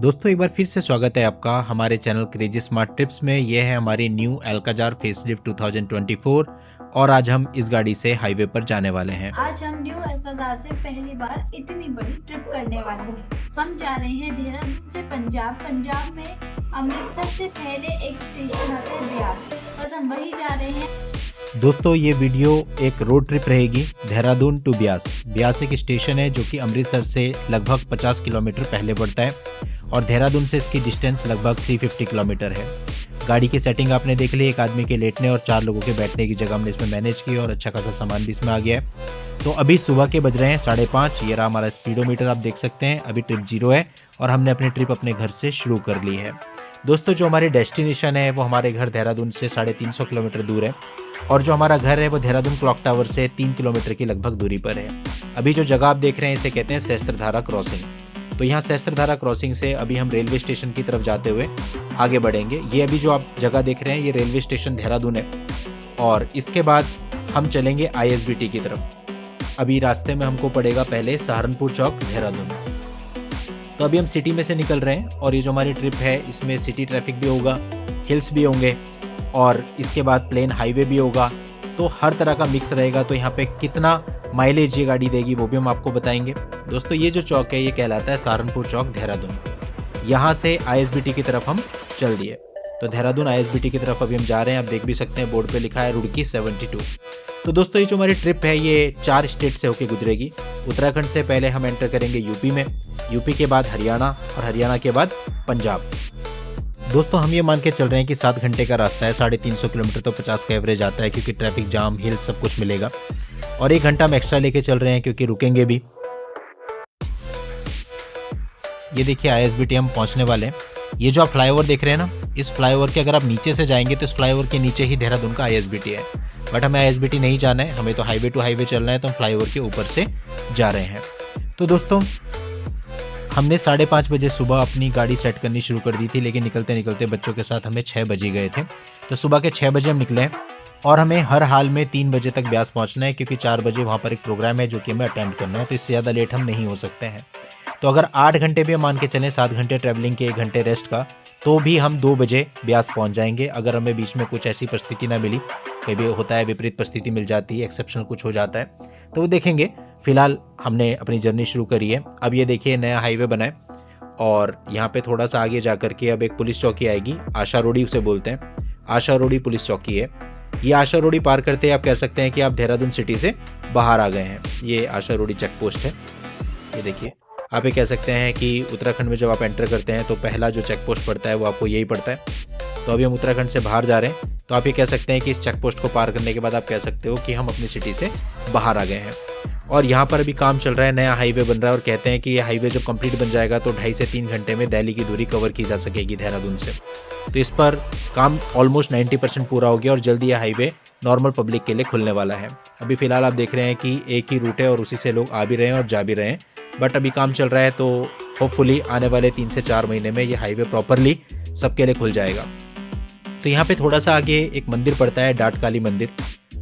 दोस्तों एक बार फिर से स्वागत है आपका हमारे चैनल क्रेजी स्मार्ट ट्रिप्स में। ये है हमारी न्यू अल्काजार फेसलिफ्ट 2024 और आज हम इस गाड़ी से हाईवे पर जाने वाले हैं। आज हम न्यू अल्काजार से पहली बार इतनी बड़ी ट्रिप करने वाले हैं। हम जा रहे हैं देहरादून से पंजाब में अमृतसर से पहले एक स्टेशन आता है ब्यास, बस हम वही जा रहे हैं। दोस्तों ये वीडियो एक रोड ट्रिप रहेगी देहरादून टू ब्यास। ब्यास एक स्टेशन है जो कि अमृतसर से लगभग 50 किलोमीटर पहले पड़ता है और देहरादून से इसकी डिस्टेंस लगभग 350 किलोमीटर है। गाड़ी की सेटिंग आपने देख ली, एक आदमी के लेटने और 4 लोगों के बैठने की जगह हमने इसमें मैनेज की और अच्छा खासा सामान भी इसमें आ गया है। तो अभी सुबह के बज रहे हैं 5:30। ये रहा हमारा स्पीडोमीटर, आप देख सकते हैं अभी ट्रिप 0 है और हमने अपनी ट्रिप अपने घर से शुरू कर ली है। दोस्तों जो हमारी डेस्टिनेशन है वो हमारे घर देहरादून से 350 किलोमीटर दूर है और जो हमारा घर है वो देहरादून क्लॉक टावर से 3 किलोमीटर की लगभग दूरी पर है। अभी जो जगह आप देख रहे हैं इसे कहते हैं सहस्त्रधारा क्रॉसिंग। तो यहाँ सहस्त्रधारा क्रॉसिंग से अभी हम रेलवे स्टेशन की तरफ जाते हुए आगे बढ़ेंगे। ये अभी जो आप जगह देख रहे हैं ये रेलवे स्टेशन देहरादून है और इसके बाद हम चलेंगे ISBT की तरफ। अभी रास्ते में हमको पड़ेगा पहले सहारनपुर चौक देहरादून। तो अभी हम सिटी में से निकल रहे हैं और ये जो हमारी ट्रिप है इसमें सिटी ट्रैफिक भी होगा, हिल्स भी होंगे और इसके बाद प्लेन हाईवे भी होगा। तो हर तरह का मिक्स रहेगा। तो यहाँ पे कितना माइलेज ये गाड़ी देगी वो भी हम आपको बताएंगे। दोस्तों ये जो चौक है ये कहलाता है सहारनपुर चौक देहरादून। यहाँ से ISBT की तरफ हम चल दिए। तो देहरादून ISBT की तरफ अभी हम जा रहे हैं। आप देख भी सकते हैं बोर्ड पे लिखा है रुड़की 72। तो दोस्तों ये जो हमारी ट्रिप है ये 4 स्टेट से होकर गुजरेगी। उत्तराखंड से पहले हम एंटर करेंगे यूपी में, यूपी के बाद हरियाणा और हरियाणा के बाद पंजाब। दोस्तों हम ये मान के चल रहे हैं कि 7 घंटे का रास्ता है, 350 किलोमीटर तो 50 का एवरेज आता है क्योंकि ट्रैफिक जाम हिल सब कुछ मिलेगा और 1 घंटा हम एक्स्ट्रा लेके चल रहे हैं क्योंकि रुकेंगे भी। ये देखिए ISBT हम पहुंचने वाले हैं। ये जो आप फ्लाईओवर देख रहे हैं ना, इस फ्लाईओवर के अगर आप नीचे से जाएंगे तो इस फ्लाईओवर के नीचे ही देहरादून का ISBT है, बट हमें ISBT नहीं जाना है, हमें तो हाईवे टू हाईवे चलना है। तो हम फ्लाईओवर के ऊपर से जा रहे हैं। तो दोस्तों हमने 5:30 बजे सुबह अपनी गाड़ी सेट करनी शुरू कर दी थी, लेकिन निकलते निकलते बच्चों के साथ हमें 6 बज गए थे। तो सुबह के 6 बजे हम निकले और हमें हर हाल में 3 बजे तक ब्यास पहुंचना है क्योंकि 4 बजे वहाँ पर एक प्रोग्राम है जो कि हमें अटेंड करना है। तो इससे ज़्यादा लेट हम नहीं हो सकते हैं। तो अगर 8 घंटे भी हम मान के चलें, 7 घंटे ट्रैवलिंग के 1 घंटे रेस्ट का, तो भी हम 2 बजे ब्यास पहुंच जाएंगे। अगर हमें बीच में कुछ ऐसी परिस्थिति ना मिली, कभी होता है विपरीत परिस्थिति मिल जाती है, एक्सेप्शनल कुछ हो जाता है, तो वो देखेंगे। फिलहाल हमने अपनी जर्नी शुरू करी है। अब ये देखिए नया हाईवे बना है और यहाँ पे थोड़ा सा आगे जा करके अब एक पुलिस चौकी आएगी, आशा रोडी उसे बोलते हैं। आशा रोडी पुलिस चौकी है। ये आशा रोडी पार करते हैं आप कह सकते हैं कि आप देहरादून सिटी से बाहर आ गए हैं। ये आशा रोडी चेक पोस्ट है। ये देखिए आप ये कह सकते हैं कि उत्तराखंड में जब आप एंटर करते हैं तो पहला जो चेक पोस्ट पड़ता है वो आपको यही पड़ता है। तो अभी हम उत्तराखंड से बाहर जा रहे हैं। तो आप ये कह सकते हैं कि इस चेक पोस्ट को पार करने के बाद आप कह सकते हो कि हम अपनी सिटी से बाहर आ गए हैं। और यहाँ पर अभी काम चल रहा है, नया हाईवे बन रहा है और कहते हैं कि ये हाईवे जब कंप्लीट बन जाएगा तो 2.5 से 3 घंटे में दिल्ली की दूरी कवर की जा सकेगी देहरादून से। तो इस पर काम ऑलमोस्ट 90% पूरा हो गया और जल्दी यह हाईवे नॉर्मल पब्लिक के लिए खुलने वाला है। अभी फिलहाल आप देख रहे हैं कि एक ही रूट है और उसी से लोग आ भी रहे हैं और जा भी रहे हैं, बट अभी काम चल रहा है। तो होपफुली आने वाले 3 से 4 महीने में ये हाईवे प्रॉपरली सबके लिए खुल जाएगा। तो यहाँ पे थोड़ा सा आगे एक मंदिर पड़ता है, डाट काली मंदिर।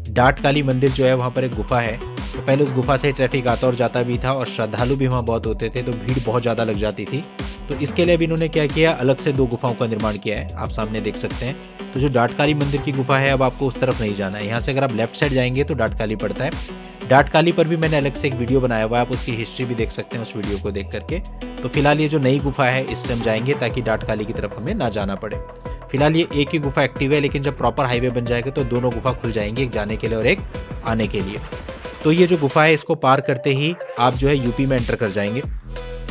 डाट काली मंदिर जो है वहाँ पर एक गुफा है। तो पहले उस गुफा से ट्रैफिक आता और जाता भी था और श्रद्धालु भी वहाँ बहुत होते थे, तो भीड़ बहुत ज़्यादा लग जाती थी। तो इसके लिए अभी इन्होंने क्या किया, अलग से 2 गुफाओं का निर्माण किया है, आप सामने देख सकते हैं। तो जो डाट काली मंदिर की गुफा है अब आपको उस तरफ नहीं जाना है। यहाँ से अगर आप लेफ्ट साइड जाएंगे तो डाट काली पड़ता है। डाट काली पर भी मैंने अलग से एक वीडियो बनाया हुआ है, आप उसकी हिस्ट्री भी देख सकते हैं उस वीडियो को देख करके। तो फिलहाल ये जो नई गुफा है इससे हम जाएंगे ताकि डाट काली की तरफ हमें ना जाना पड़े। फिलहाल ये एक ही गुफा एक्टिव है, लेकिन जब प्रॉपर हाईवे बन जाएगा तो दोनों गुफा खुल जाएंगी, एक जाने के लिए और एक आने के लिए। तो ये जो गुफा है इसको पार करते ही आप जो है यूपी में एंटर कर जाएंगे।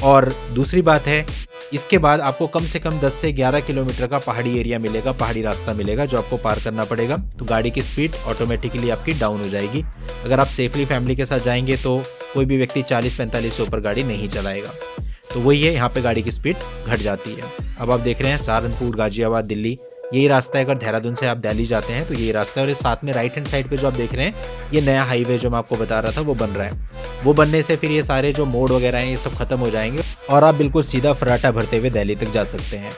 और दूसरी बात है, इसके बाद आपको कम से कम 10 से 11 किलोमीटर का पहाड़ी एरिया मिलेगा, पहाड़ी रास्ता मिलेगा जो आपको पार करना पड़ेगा। तो गाड़ी की स्पीड ऑटोमेटिकली आपकी डाउन हो जाएगी। अगर आप सेफली फैमिली के साथ जाएंगे तो कोई भी व्यक्ति 40-45 से ऊपर गाड़ी नहीं चलाएगा। तो वही है, यहाँ पे गाड़ी की स्पीड घट जाती है। अब आप देख रहे हैं सहारनपुर, गाजियाबाद, दिल्ली, यही रास्ता है। अगर देहरादून से आप दिल्ली जाते हैं तो यही रास्ता है। और इस साथ में राइट हैंड साइड पे जो आप देख रहे हैं ये नया हाईवे जो मैं आपको बता रहा था वो बन रहा है। वो बनने से फिर ये सारे जो मोड़ वगैरह हैं ये सब खत्म हो जाएंगे और आप बिल्कुल सीधा फर्राटा भरते हुए दिल्ली तक जा सकते हैं।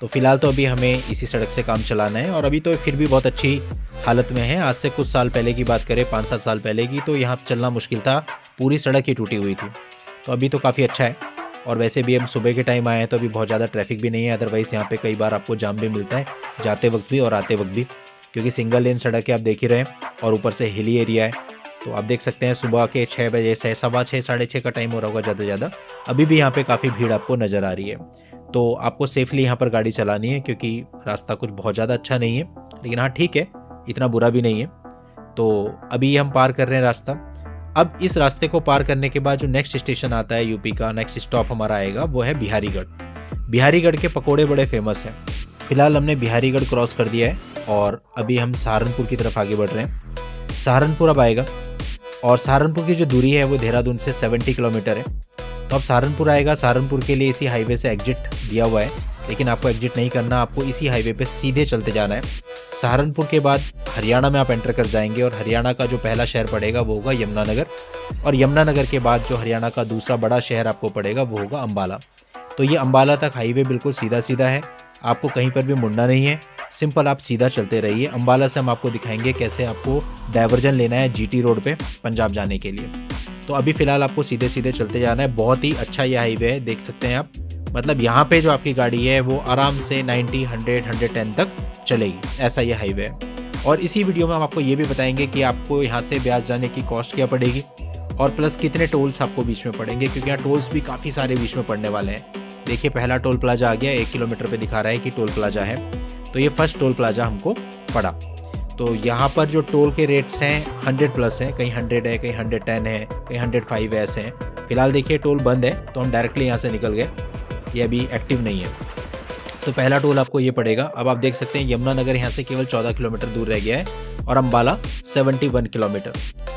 तो फिलहाल तो अभी हमें इसी सड़क से काम चलाना है और अभी तो फिर भी बहुत अच्छी हालत में है। आज से कुछ साल पहले की बात करें, 5-7 साल पहले की, तो यहाँ चलना मुश्किल था, पूरी सड़क ही टूटी हुई थी। तो अभी तो काफ़ी अच्छा है। और वैसे भी हम सुबह के टाइम आए हैं तो अभी बहुत ज़्यादा ट्रैफिक भी नहीं है। अदरवाइज़ यहाँ पे कई बार आपको जाम भी मिलता है जाते वक्त भी और आते वक्त भी, क्योंकि सिंगल लेन सड़क है आप देख ही रहे हैं और ऊपर से हिली एरिया है। तो आप देख सकते हैं सुबह के 6 बजे से 6:15 साढ़े 6 का टाइम हो रहा होगा ज़्यादा से ज़्यादा। अभी भी यहाँ पे काफ़ी भीड़ आपको नज़र आ रही है। तो आपको सेफली यहाँ पर गाड़ी चलानी है, क्योंकि रास्ता कुछ बहुत ज़्यादा अच्छा नहीं है, लेकिन हाँ ठीक है, इतना बुरा भी नहीं है। तो अभी हम पार कर रहे हैं रास्ता। अब इस रास्ते को पार करने के बाद जो नेक्स्ट स्टेशन आता है यूपी का, नेक्स्ट स्टॉप हमारा आएगा वो है बिहारीगढ़। बिहारीगढ़ के पकोड़े बड़े फेमस हैं। फिलहाल हमने बिहारीगढ़ क्रॉस कर दिया है और अभी हम सहारनपुर की तरफ आगे बढ़ रहे हैं। सहारनपुर अब आएगा और सहारनपुर की जो दूरी है वो देहरादून से 70 किलोमीटर है। तो अब सहारनपुर आएगा। सहारनपुर के लिए इसी हाईवे से एग्जिट दिया हुआ है, लेकिन आपको एग्जिट नहीं करना, आपको इसी हाईवे पे सीधे चलते जाना है। सहारनपुर के बाद हरियाणा में आप एंटर कर जाएंगे और हरियाणा का जो पहला शहर पड़ेगा वो होगा यमुनानगर, और यमुनानगर के बाद जो हरियाणा का दूसरा बड़ा शहर आपको पड़ेगा वो होगा अम्बाला। तो ये अम्बाला तक हाईवे बिल्कुल सीधा सीधा है, आपको कहीं पर भी मुड़ना नहीं है, सिंपल आप सीधा चलते रहिए। अम्बाला से हम आपको दिखाएंगे कैसे आपको डाइवर्जन लेना है जीटी रोड पे पंजाब जाने के लिए। तो अभी फ़िलहाल आपको सीधे सीधे चलते जाना है। बहुत ही अच्छा ये हाईवे है, देख सकते हैं आप। मतलब यहाँ पे जो आपकी गाड़ी है वो आराम से 90, 100, 110 तक चलेगी, ऐसा ये हाईवे है। और इसी वीडियो में हम आपको ये भी बताएंगे कि आपको यहाँ से ब्यास जाने की कॉस्ट क्या पड़ेगी और प्लस कितने टोल्स आपको बीच में पड़ेंगे, क्योंकि यहाँ टोल्स भी काफ़ी सारे बीच में पड़ने वाले हैं। देखिए पहला टोल प्लाजा आ गया, 1 किलोमीटर पे दिखा रहा है कि टोल प्लाजा है। तो ये फर्स्ट टोल प्लाजा हमको पड़ा। तो यहाँ पर जो टोल के रेट्स हैं 100+ हैं, कहीं 100 है, कहीं 110 है, कहीं 105 ऐसे हैं। फिलहाल देखिए टोल बंद है तो हम डायरेक्टली यहाँ से निकल गए, ये अभी एक्टिव नहीं है। तो पहला टोल आपको ये पड़ेगा। अब आप देख सकते हैं यमुनानगर यहाँ से केवल 14 किलोमीटर दूर रह गया है और अम्बाला 71 किलोमीटर,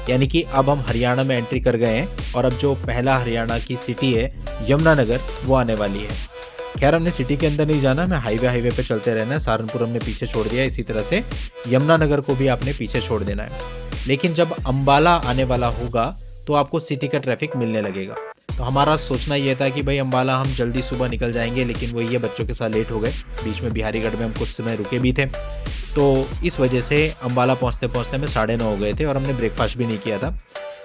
यानी कि अब हम हरियाणा में एंट्री कर गए हैं और अब जो पहला हरियाणा की सिटी है यमुनानगर वो आने वाली है। खैर हमने सिटी के अंदर नहीं जाना, हमें हाईवे पे चलते रहना है। सहारनपुर हमने पीछे छोड़ दिया, इसी तरह से यमुनानगर को भी आपने पीछे छोड़ देना है। लेकिन जब अम्बाला आने वाला होगा तो आपको सिटी का ट्रैफिक मिलने लगेगा। तो हमारा सोचना ये था कि भाई अम्बाला हम जल्दी सुबह निकल जाएंगे, लेकिन वही है बच्चों के साथ लेट हो गए। बीच में बिहारीगढ़ में हम कुछ समय रुके भी थे, तो इस वजह से अम्बाला पहुँचते पहुँचते हमें 9:30 हो गए थे और हमने ब्रेकफास्ट भी नहीं किया था।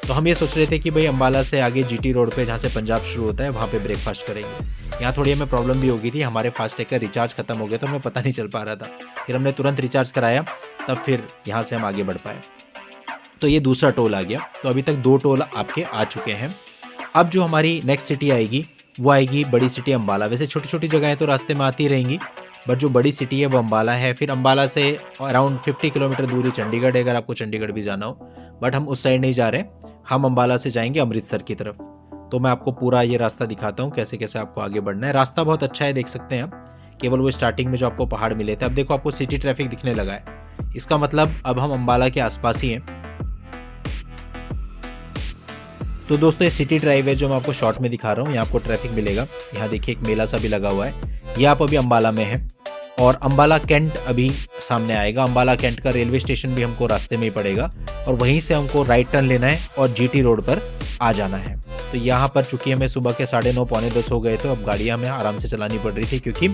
तो हम ये सोच रहे थे कि भाई अम्बाला से आगे जीटी रोड पे जहाँ से पंजाब शुरू होता है वहाँ पे ब्रेकफास्ट करेंगे। यहाँ थोड़ी हमें प्रॉब्लम भी हो गई थी, हमारे फास्टैग का रिचार्ज खत्म हो गया तो हमें पता नहीं चल पा रहा था। फिर हमने तुरंत रिचार्ज कराया, तब फिर यहाँ से हम आगे बढ़ पाए। तो ये दूसरा टोल आ गया। तो अभी तक 2 टोल आपके आ चुके हैं। अब जो हमारी नेक्स्ट सिटी आएगी वो आएगी बड़ी सिटी अम्बाला। वैसे छोटी छोटी जगहें तो रास्ते में आती रहेंगी, बट जो बड़ी सिटी है वो अम्बाला है। फिर अम्बाला से अराउंड 50 किलोमीटर दूरी चंडीगढ़ है, अगर आपको चंडीगढ़ भी जाना हो, बट हम उस साइड नहीं जा रहे, हम अम्बाला से जाएंगे अमृतसर की तरफ। तो मैं आपको पूरा ये रास्ता दिखाता हूँ कैसे कैसे आपको आगे बढ़ना है। रास्ता बहुत अच्छा है, देख सकते हैं आप। केवल वो स्टार्टिंग में जो आपको पहाड़ मिले थे, अब देखो आपको सिटी ट्रैफिक दिखने लगा है, इसका मतलब अब हम अम्बाला के आसपास ही हैं। तो दोस्तों ये सिटी ड्राइव है जो मैं आपको शॉर्ट में दिखा रहा हूँ, यहाँ आपको ट्रैफिक मिलेगा। यहाँ देखिए एक मेला सा भी लगा हुआ है। ये आप अभी अम्बाला में है और अम्बाला कैंट अभी सामने आएगा। अम्बाला कैंट का रेलवे स्टेशन भी हमको रास्ते में ही पड़ेगा और वहीं से हमको राइट टर्न लेना है और जीटी रोड पर आ जाना है। तो यहाँ पर चूंकि हमें सुबह के 9:30 पौने 10 हो गए, तो अब गाड़ियाँ हमें आराम से चलानी पड़ रही थी क्योंकि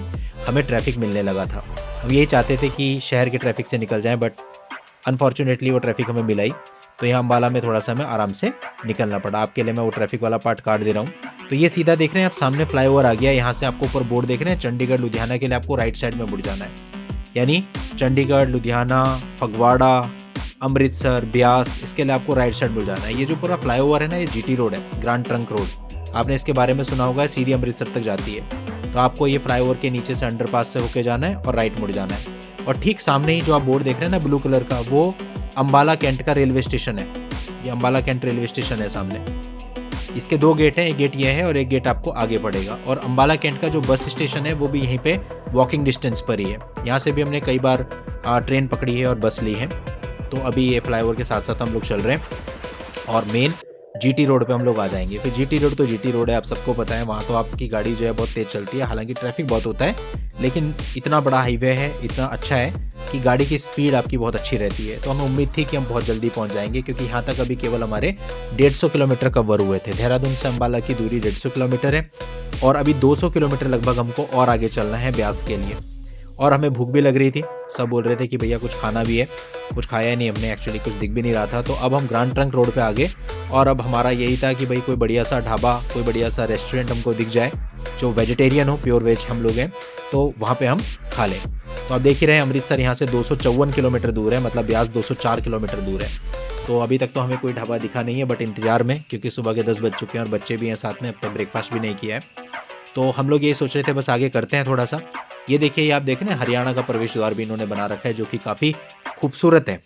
हमें ट्रैफिक मिलने लगा था। हम यही चाहते थे कि शहर के ट्रैफिक से निकल जाएं, बट अनफॉर्चुनेटली वो ट्रैफिक हमें मिला ही। तो यहाँ अम्बाला में थोड़ा सा हमें आराम से निकलना पड़ा। आपके लिए मैं वो ट्रैफिक वाला पार्ट काट दे रहा हूँ। तो ये सीधा देख रहे हैं आप, सामने फ्लाईओवर आ गया। यहाँ से आपको ऊपर बोर्ड देख रहे हैं, चंडीगढ़ लुधियाना के लिए आपको राइट साइड में मुड़ जाना है, यानी चंडीगढ़, लुधियाना, फगवाड़ा, अमृतसर, ब्यास, इसके लिए आपको राइट साइड मुड़ जाना है। ये जो पूरा फ्लाईओवर है ना, ये जीटी रोड है, ग्रैंड ट्रंक रोड, आपने इसके बारे में सुना होगा, सीधी अमृतसर तक जाती है। तो आपको ये फ्लाईओवर के नीचे से अंडरपास से होके जाना है और राइट मुड़ जाना है। और ठीक सामने ही जो आप बोर्ड देख रहे हैं ना ब्लू कलर का, वो अम्बाला कैंट का रेलवे स्टेशन है। ये अम्बाला कैंट रेलवे स्टेशन है सामने। इसके 2 गेट हैं, एक गेट ये है और एक गेट आपको आगे पड़ेगा। और अम्बाला कैंट का जो बस स्टेशन है वो भी यहीं पे वॉकिंग डिस्टेंस पर ही है। यहाँ से भी हमने कई बार ट्रेन पकड़ी है और बस ली है। तो अभी ये फ्लाईओवर के साथ साथ हम लोग चल रहे हैं और मेन जीटी रोड पे हम लोग आ जाएंगे। फिर जीटी रोड तो जीटी रोड है, आप सबको पता है, वहाँ तो आपकी गाड़ी जो है बहुत तेज़ चलती है। हालांकि ट्रैफिक बहुत होता है, लेकिन इतना बड़ा हाईवे है, इतना अच्छा है कि गाड़ी की स्पीड आपकी बहुत अच्छी रहती है। तो हमें उम्मीद थी कि हम बहुत जल्दी पहुँच जाएंगे, क्योंकि यहाँ तक अभी केवल हमारे 150 किलोमीटर कवर हुए थे। देहरादून से अम्बाला की दूरी 150 किलोमीटर है और अभी 200 किलोमीटर लगभग हमको और आगे चलना है ब्यास के लिए। और हमें भूख भी लग रही थी, सब बोल रहे थे कि भैया कुछ खाना भी है, कुछ खाया नहीं हमने, एक्चुअली कुछ दिख भी नहीं रहा था। तो अब हम ग्रांड ट्रंक रोड पे आ गए और अब हमारा यही था कि भाई कोई बढ़िया सा ढाबा, कोई बढ़िया सा रेस्टोरेंट हमको दिख जाए जो वेजिटेरियन हो, प्योर वेज हम लोग हैं, तो वहाँ पे हम खा लें। तो आप देख ही रहे हैं अमृतसर यहाँ से 254 किलोमीटर दूर है, मतलब ब्यास 204 किलोमीटर दूर है। तो अभी तक तो हमें कोई ढाबा दिखा नहीं है, बट इंतजार में, क्योंकि सुबह के 10 बज चुके हैं और बच्चे भी हैं साथ में, अब तक ब्रेकफास्ट भी नहीं किया है। तो हम लोग यही सोच रहे थे बस आगे करते हैं थोड़ा सा। ये देखिए, ये आप देख रहे हैं हरियाणा का प्रवेश द्वार भी इन्होंने बना रखा है जो कि काफ़ी खूबसूरत है।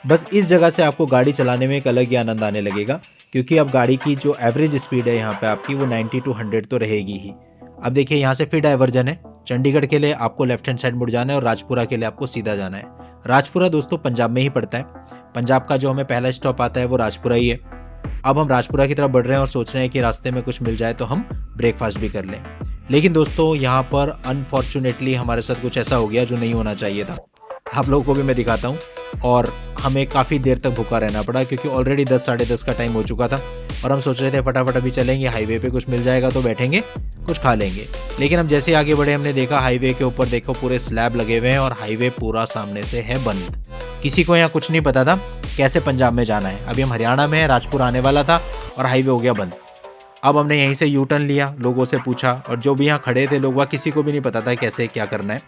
बस इस जगह से आपको गाड़ी चलाने में एक अलग ही आनंद आने लगेगा, क्योंकि अब गाड़ी की जो एवरेज स्पीड है यहाँ पे आपकी वो 90 to 100 तो रहेगी ही। अब देखिए यहाँ से फिर डाइवर्जन है, चंडीगढ़ के लिए आपको लेफ्ट हैंड साइड मुड़ जाना है और राजपुरा के लिए आपको सीधा जाना है। राजपुरा दोस्तों पंजाब में ही पड़ता है, पंजाब का जो हमें पहला स्टॉप आता है वो राजपुरा ही है। अब हम राजपुरा की तरफ बढ़ रहे हैं और सोच रहे हैं कि रास्ते में कुछ मिल जाए तो हम ब्रेकफास्ट भी कर लें। लेकिन दोस्तों यहाँ पर अनफॉर्चुनेटली हमारे साथ कुछ ऐसा हो गया जो नहीं होना चाहिए था। आप लोगों को भी मैं दिखाता हूँ। और हमें काफ़ी देर तक भूखा रहना पड़ा, क्योंकि ऑलरेडी 10 साढ़े 10 का टाइम हो चुका था और हम सोच रहे थे फटाफट अभी चलेंगे, हाईवे पे कुछ मिल जाएगा तो बैठेंगे कुछ खा लेंगे। लेकिन हम जैसे आगे बढ़े हमने देखा हाईवे के ऊपर देखो पूरे स्लैब लगे हुए हैं और हाईवे पूरा सामने से है बंद। किसी को यहाँ कुछ नहीं पता था कैसे पंजाब में जाना है। अभी हम हरियाणा में है, राजपुर आने वाला था और हाईवे हो गया बंद। अब हमने यहीं से यू टर्न लिया, लोगों से पूछा, और जो भी यहाँ खड़े थे लोग वहाँ किसी को भी नहीं पता था कैसे क्या करना है।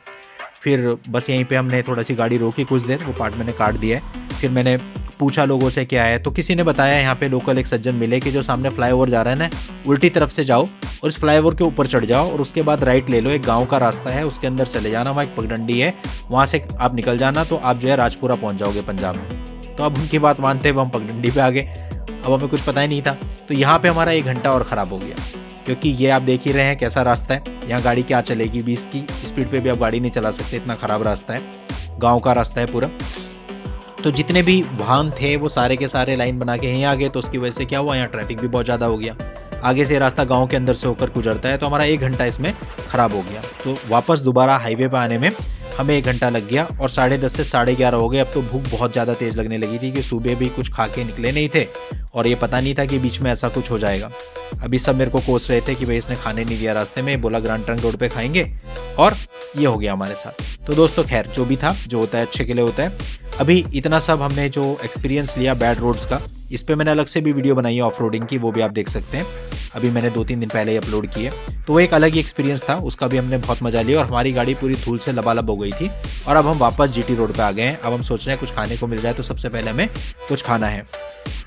फिर बस यहीं पे हमने थोड़ा सी गाड़ी रोकी कुछ देर, वो पार्ट मैंने काट दिया है। फिर मैंने पूछा लोगों से क्या है, तो किसी ने बताया यहाँ पे लोकल एक सज्जन मिले कि जो सामने फ्लाईओवर जा रहा है ना, उल्टी तरफ से जाओ और इस फ्लाईओवर के ऊपर चढ़ जाओ और उसके बाद राइट ले लो, एक गांव का रास्ता है उसके अंदर चले जाना, वहाँ एक पगडंडी है, वहाँ से आप निकल जाना तो आप जो है राजपुरा पहुँच जाओगे पंजाब में। तो अब उनकी बात मानते हुए हम पगडंडी पे आ गए। अब हमें कुछ पता ही नहीं था, तो यहाँ पे हमारा 1 घंटा और ख़राब हो गया, क्योंकि ये आप देख ही रहे हैं कैसा रास्ता है। यहाँ गाड़ी क्या चलेगी, 20 की स्पीड पे भी आप गाड़ी नहीं चला सकते, इतना ख़राब रास्ता है, गांव का रास्ता है पूरा। तो जितने भी वाहन थे वो सारे के सारे लाइन बना के यहीं आ गए। तो उसकी वजह से क्या हुआ, यहाँ ट्रैफिक भी बहुत ज़्यादा हो गया। आगे से रास्ता गांव के अंदर से होकर गुजरता है, तो हमारा 1 घंटा इसमें ख़राब हो गया। तो वापस दोबारा हाईवे पर आने में हमें 1 घंटा लग गया और 10:30 से 11:30 हो गए। अब तो भूख बहुत ज़्यादा तेज़ लगने लगी थी कि सुबह भी कुछ खा के निकले नहीं थे और ये पता नहीं था कि बीच में ऐसा कुछ हो जाएगा। अभी सब मेरे को कोस रहे थे कि भाई इसने खाने नहीं दिया रास्ते में, बोला ग्रांड ट्रंक रोड पे खाएंगे, और ये हो गया हमारे साथ। तो दोस्तों खैर जो भी था, जो होता है अच्छे के लिए होता है। अभी इतना सब हमने जो एक्सपीरियंस लिया बैड रोड्स का, इस पर मैंने अलग से भी वीडियो बनाई है ऑफ रोडिंग की, वो भी आप देख सकते हैं। अभी मैंने 2-3 दिन पहले ही अपलोड की है, तो वो एक अलग ही एक्सपीरियंस था, उसका भी हमने बहुत मजा लिया। और हमारी गाड़ी पूरी धूल से लबालब हो गई थी और अब हम वापस जीटी रोड पे आ गए हैं। अब हम सोच रहे हैं कुछ खाने को मिल जाए, तो सबसे पहले हमें कुछ खाना है।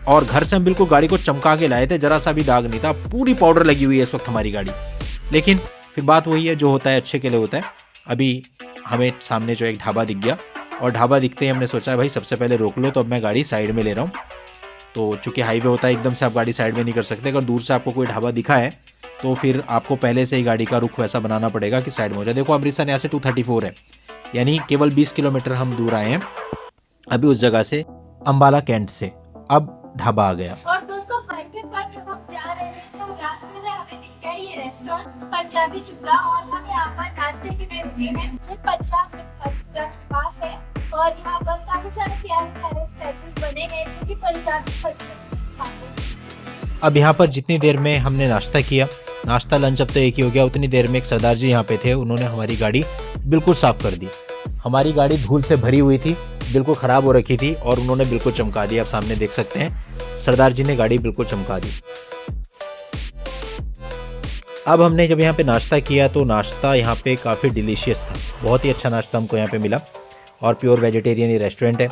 और घर से हम बिल्कुल गाड़ी को चमका के लाए थे, जरा सा भी दाग नहीं था, पूरी पाउडर लगी हुई है इस वक्त हमारी गाड़ी। लेकिन फिर बात वही है, जो होता है अच्छे के लिए होता है। अभी हमें सामने जो एक ढाबा दिख गया और ढाबा दिखते ही हमने सोचा भाई सबसे पहले रोक लो, तो अब मैं गाड़ी साइड में ले रहा हूँ। तो चूंकि हाईवे होता है एकदम से आप गाड़ी साइड में नहीं कर सकते, अगर दूर से आपको कोई ढाबा दिखा है तो फिर आपको पहले से ही गाड़ी का रुख वैसा बनाना पड़ेगा कि साइड में हो जाए। देखो अमृतसर यहाँ से 234 है, यानी केवल 20 किलोमीटर हम दूर आए हैं अभी उस जगह से, अम्बाला कैंट से। अब ढाबा आ गया। और दोस्तों हाईवे पर जब हम जा रहे हैं तो रास्ते में हमें दिख गया ये रेस्टोरेंट पंजाबी चूल्हा, और हम यहाँ पर नाश्ते के लिए रुके हैं। ये पंजाब के पास है और यहाँ पर काफी सारे प्यारे स्टैचूज बने हैं जो कि पंजाबी कल्चर। अब यहाँ पर जितनी देर में हमने नाश्ता किया, नाश्ता लंच अब तो एक ही हो गया, उतनी देर में एक सरदार जी यहाँ पे थे, उन्होंने हमारी गाड़ी बिल्कुल साफ कर दी। हमारी गाड़ी धूल से भरी हुई थी, बिल्कुल ख़राब हो रखी थी, और उन्होंने बिल्कुल चमका दी। आप सामने देख सकते हैं सरदार जी ने गाड़ी बिल्कुल चमका दी। अब हमने जब यहाँ पे नाश्ता किया तो नाश्ता यहाँ पे काफ़ी डिलीशियस था, बहुत ही अच्छा नाश्ता हमको यहाँ पे मिला और प्योर वेजिटेरियन ही रेस्टोरेंट है।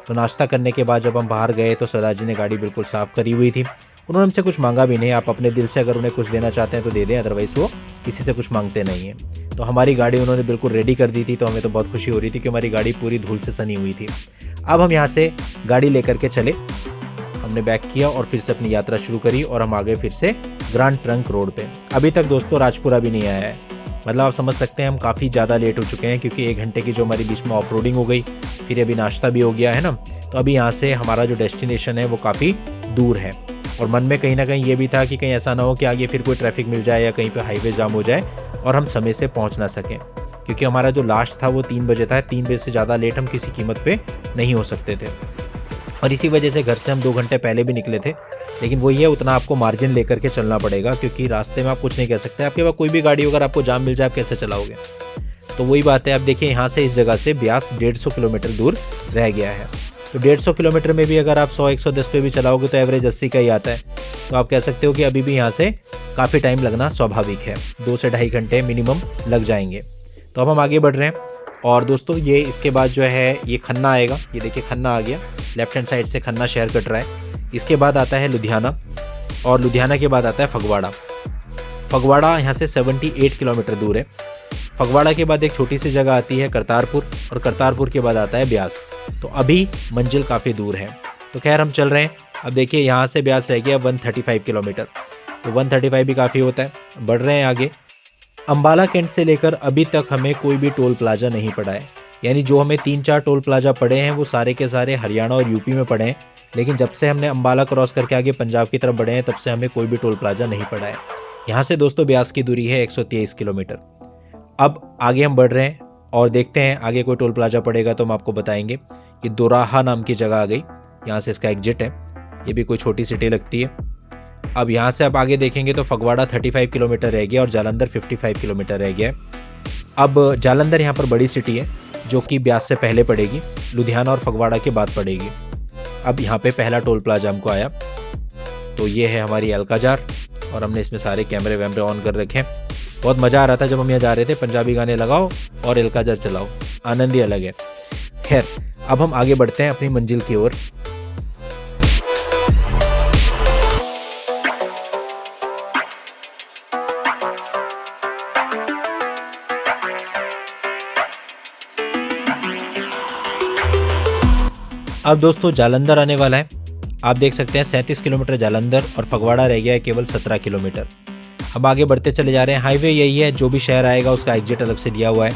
तो नाश्ता करने के बाद जब हम बाहर गए तो सरदार जी ने गाड़ी बिल्कुल साफ़ करी हुई थी। उन्होंने हमसे कुछ मांगा भी नहीं, आप अपने दिल से अगर उन्हें कुछ देना चाहते हैं तो दे दें, अदरवाइज़ वो किसी से कुछ मांगते नहीं हैं। तो हमारी गाड़ी उन्होंने बिल्कुल रेडी कर दी थी, तो हमें तो बहुत खुशी हो रही थी कि हमारी गाड़ी पूरी धूल से सनी हुई थी। अब हम यहाँ से गाड़ी लेकर के चले, हमने बैक किया और फिर से अपनी यात्रा शुरू करी और हम आ गए फिर से ग्रांड ट्रंक रोड पे। अभी तक दोस्तों राजपुरा भी नहीं आया है, मतलब आप समझ सकते हैं हम काफ़ी ज़्यादा लेट हो चुके हैं, क्योंकि 1 घंटे की जो हमारी बीच में ऑफ रोडिंग हो गई, फिर अभी नाश्ता भी हो गया है ना। तो अभी यहाँ से हमारा जो डेस्टिनेशन है वो काफ़ी दूर है, और मन में कहीं ना कहीं ये भी था कि कहीं ऐसा ना हो कि आगे फिर कोई ट्रैफिक मिल जाए या कहीं पे हाईवे जाम हो जाए और हम समय से पहुँच ना सकें, क्योंकि हमारा जो लास्ट था वो 3 बजे था। 3 बजे से ज़्यादा लेट हम किसी कीमत पे नहीं हो सकते थे, और इसी वजह से घर से हम 2 घंटे पहले भी निकले थे। लेकिन वही है, उतना आपको मार्जिन लेकर के चलना पड़ेगा, क्योंकि रास्ते में आप कुछ नहीं कह सकते, आपके पास कोई भी गाड़ी अगर आपको जाम मिल जाए आप कैसे चलाओगे। तो वही बात है, अब देखिए यहाँ से इस जगह से ब्यास 150 किलोमीटर दूर रह गया है। तो 150 किलोमीटर में भी अगर आप 100-110 पे भी चलाओगे तो एवरेज 80 का ही आता है। तो आप कह सकते हो कि अभी भी यहाँ से काफ़ी टाइम लगना स्वाभाविक है, 2 से ढाई घंटे मिनिमम लग जाएंगे। तो अब हम आगे बढ़ रहे हैं और दोस्तों ये इसके बाद जो है ये खन्ना आएगा। ये देखिए खन्ना आ गया, लेफ्ट हैंड साइड से खन्ना शहर कट रहा है। इसके बाद आता है लुधियाना और लुधियाना के बाद आता है फगवाड़ा। फगवाड़ा यहाँ से 78 किलोमीटर दूर है। फगवाड़ा के बाद एक छोटी सी जगह आती है करतारपुर और करतारपुर के बाद आता है ब्यास। तो अभी मंजिल काफ़ी दूर है। तो खैर हम चल रहे हैं। अब देखिए यहाँ से ब्यास रह गया 135 किलोमीटर। तो 135 भी काफ़ी होता है। बढ़ रहे हैं आगे। अम्बाला कैंट से लेकर अभी तक हमें कोई भी टोल प्लाजा नहीं पड़ा है, यानी जो हमें 3-4 टोल प्लाजा पड़े हैं वो सारे के सारे हरियाणा और यूपी में पड़े हैं। लेकिन जब से हमने अम्बाला क्रॉस करके आगे पंजाब की तरफ बढ़े हैं तब से हमें कोई भी टोल प्लाजा नहीं पड़ा है। यहाँ से दोस्तों ब्यास की दूरी है 123 किलोमीटर। अब आगे हम बढ़ रहे हैं और देखते हैं आगे कोई टोल प्लाजा पड़ेगा तो हम आपको बताएंगे। कि दोराहा नाम की जगह आ गई, यहाँ से इसका एग्जिट है। ये भी कोई छोटी सिटी लगती है। अब यहाँ से आप आगे देखेंगे तो फगवाड़ा 35 किलोमीटर रह गया और जालंधर 55 किलोमीटर रह गया है। अब जालंधर यहाँ पर बड़ी सिटी है जो कि ब्यास से पहले पड़ेगी, लुधियाना और फगवाड़ा के बाद पड़ेगी। अब यहाँ पे पहला टोल प्लाजा हमको आया। तो ये है हमारी अलकाजार और हमने इसमें सारे कैमरे वैमरे ऑन कर रखे हैं। बहुत मज़ा आ रहा था जब हम यहाँ जा रहे थे। पंजाबी गाने लगाओ और अलकाजार चलाओ, आनंद ही अलग है। खैर अब हम आगे बढ़ते हैं अपनी मंजिल की ओर। अब दोस्तों जालंधर आने वाला है। आप देख सकते हैं 37 किलोमीटर जालंधर और फगवाड़ा रह गया है केवल 17 किलोमीटर। हम आगे बढ़ते चले जा रहे हैं। हाईवे यही है, जो भी शहर आएगा उसका एग्जिट अलग से दिया हुआ है।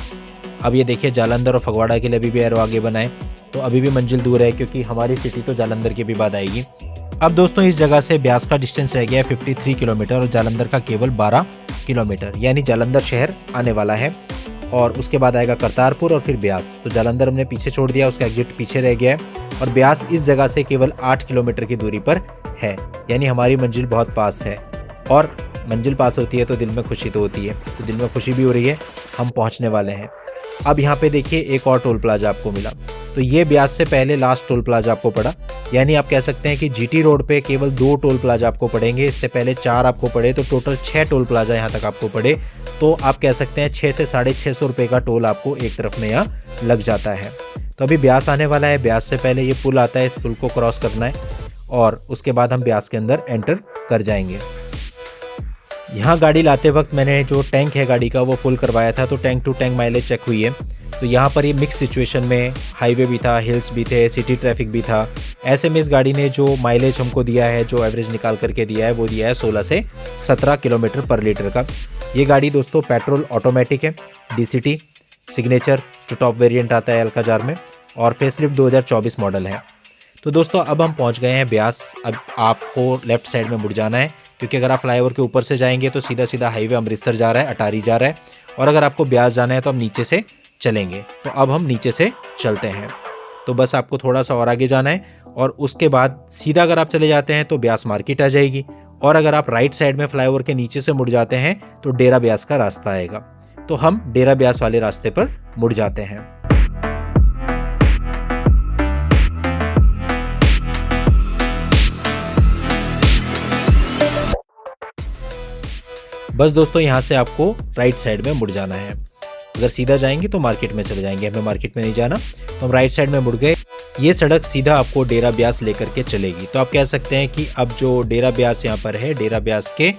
अब ये देखिए जालंधर और फगवाड़ा के लिए अभी भी एरो आगे बनाए, तो अभी भी मंजिल दूर है क्योंकि हमारी सिटी तो जालंधर के भी बाद आएगी। अब दोस्तों इस जगह से ब्यास का डिस्टेंस रह गया है 53 किलोमीटर और जालंधर का केवल 12 किलोमीटर, यानी जालंधर शहर आने वाला है। और उसके बाद आएगा करतारपुर और फिर ब्यास। तो जालंधर हमने पीछे छोड़ दिया, उसका एग्जिट पीछे रह गया है और ब्यास इस जगह से केवल 8 किलोमीटर की दूरी पर है, यानी हमारी मंजिल बहुत पास है। और मंजिल पास होती है तो दिल में खुशी तो होती है, तो दिल में खुशी भी हो रही है, हम पहुंचने वाले हैं। अब यहाँ पे देखिए एक और टोल प्लाजा आपको मिला। तो ये ब्यास से पहले लास्ट टोल प्लाजा आपको पड़ा, यानी आप कह सकते हैं कि जीटी रोड पे केवल 2 टोल प्लाजा आपको पड़ेंगे। इससे पहले 4 आपको पड़े, तो टोटल 6 टोल प्लाजा यहाँ तक आपको पड़े। तो आप कह सकते हैं 6 से 650 रुपये का टोल आपको एक तरफ में यहाँ लग जाता है। तो अभी ब्यास आने वाला है। ब्यास से पहले ये पुल आता है, इस पुल को क्रॉस करना है और उसके बाद हम ब्यास के अंदर एंटर कर जाएंगे। यहाँ गाड़ी लाते वक्त मैंने जो टैंक है गाड़ी का वो फुल करवाया था, तो tank to tank mileage check हुई है। तो यहाँ पर ये मिक्स सिचुएशन में हाईवे भी था, हिल्स भी थे, सिटी ट्रैफिक भी था। ऐसे में इस गाड़ी ने जो माइलेज हमको दिया है, जो एवरेज निकाल करके दिया है, वो दिया है 16 से 17 किलोमीटर पर लीटर का। ये गाड़ी दोस्तों पेट्रोल ऑटोमेटिक है, DCT सिग्नेचर जो टॉप वेरिएंट आता है अलकाजार में, और फेसलिफ्ट 2024 मॉडल है। तो दोस्तों अब हम पहुँच गए हैं ब्यास। अब आपको लेफ्ट साइड में मुड़ जाना है क्योंकि अगर आप फ्लाईओवर के ऊपर से जाएंगे तो सीधा सीधा हाईवे अमृतसर जा रहा है, अटारी जा रहा है। और अगर आपको ब्यास जाना है तो हम नीचे से चलेंगे। तो अब हम नीचे से चलते हैं। तो बस आपको थोड़ा सा और आगे जाना है और उसके बाद सीधा अगर आप चले जाते हैं तो ब्यास मार्केट आ जाएगी। और अगर आप राइट साइड में फ्लाईओवर के नीचे से मुड़ जाते हैं तो डेरा ब्यास का रास्ता आएगा। तो हम डेरा ब्यास वाले रास्ते पर मुड़ जाते हैं। बस दोस्तों यहाँ से आपको राइट साइड में मुड़ जाना है। अगर सीधा जाएंगे तो मार्केट में चले जाएंगे, हमें मार्केट में नहीं जाना, तो हम राइट साइड में मुड़ गए। ये सड़क सीधा आपको डेरा ब्यास लेकर के चलेगी। तो आप कह सकते हैं कि अब जो डेरा ब्यास यहाँ पर है, डेरा ब्यास के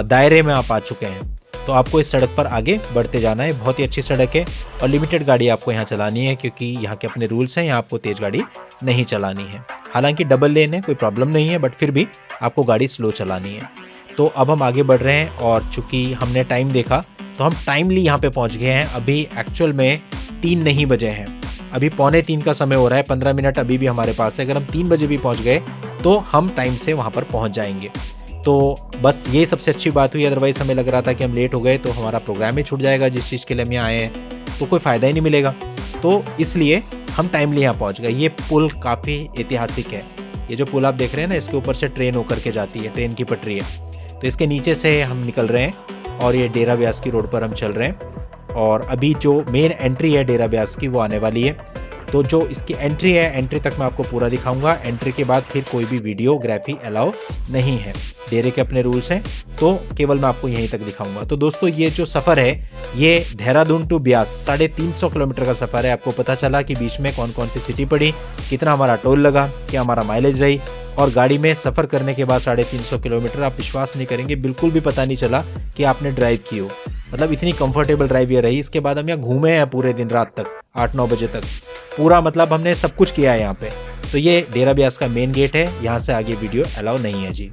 दायरे में आप आ चुके हैं। तो आपको इस सड़क पर आगे बढ़ते जाना है। बहुत ही अच्छी सड़क है और लिमिटेड गाड़ी आपको यहाँ चलानी है क्योंकि यहाँ के अपने रूल्स हैं, यहाँ आपको तेज़ गाड़ी नहीं चलानी है। हालांकि डबल लेन है, कोई प्रॉब्लम नहीं है, बट फिर भी आपको गाड़ी स्लो चलानी है। तो अब हम आगे बढ़ रहे हैं और चूँकि हमने टाइम देखा तो हम टाइमली यहाँ पे पहुँच गए हैं। अभी एक्चुअल में 3 नहीं बजे हैं, अभी 2:45 का समय हो रहा है, 15 मिनट अभी भी हमारे पास है। अगर हम 3 बजे भी पहुँच गए तो हम टाइम से वहाँ पर पहुँच जाएंगे। तो बस ये सबसे अच्छी बात हुई, अदरवाइज़ हमें लग रहा था कि हम लेट हो गए तो हमारा प्रोग्राम ही छूट जाएगा, जिस चीज़ के लिए हम यहाँ आए हैं, तो कोई फ़ायदा ही नहीं मिलेगा। तो इसलिए हम टाइमली यहाँ पहुँच गए। ये पुल काफ़ी ऐतिहासिक है। ये जो पुल आप देख रहे हैं ना, इसके ऊपर से ट्रेन होकर के जाती है, ट्रेन की पटरी है। तो इसके नीचे से हम निकल रहे हैं और ये डेरा ब्यास की रोड पर हम चल रहे हैं। और अभी जो मेन एंट्री है डेरा ब्यास की वो आने वाली है। तो जो इसकी एंट्री है, एंट्री तक मैं आपको पूरा दिखाऊंगा। एंट्री के बाद फिर कोई भी वीडियोग्राफी अलाउ नहीं है, डेरे के अपने रूल्स हैं, तो केवल मैं आपको यहीं तक दिखाऊंगा। तो दोस्तों ये जो सफ़र है ये देहरादून टू ब्यास 350 किलोमीटर का सफ़र है। आपको पता चला कि बीच में कौन कौन सी सिटी पड़ी, कितना हमारा टोल लगा, क्या हमारा माइलेज रही, और गाड़ी में सफ़र करने के बाद 350 किलोमीटर आप विश्वास नहीं करेंगे, बिल्कुल भी पता नहीं चला कि आपने ड्राइव की हो। मतलब इतनी कंफर्टेबल ड्राइव ये रही। इसके बाद हम यहाँ घूमे हैं पूरे दिन, रात तक 8-9 बजे तक पूरा, मतलब हमने सब कुछ किया है यहाँ पे। तो ये डेरा ब्यास का मेन गेट है, यहाँ से आगे वीडियो अलाउ नहीं है जी।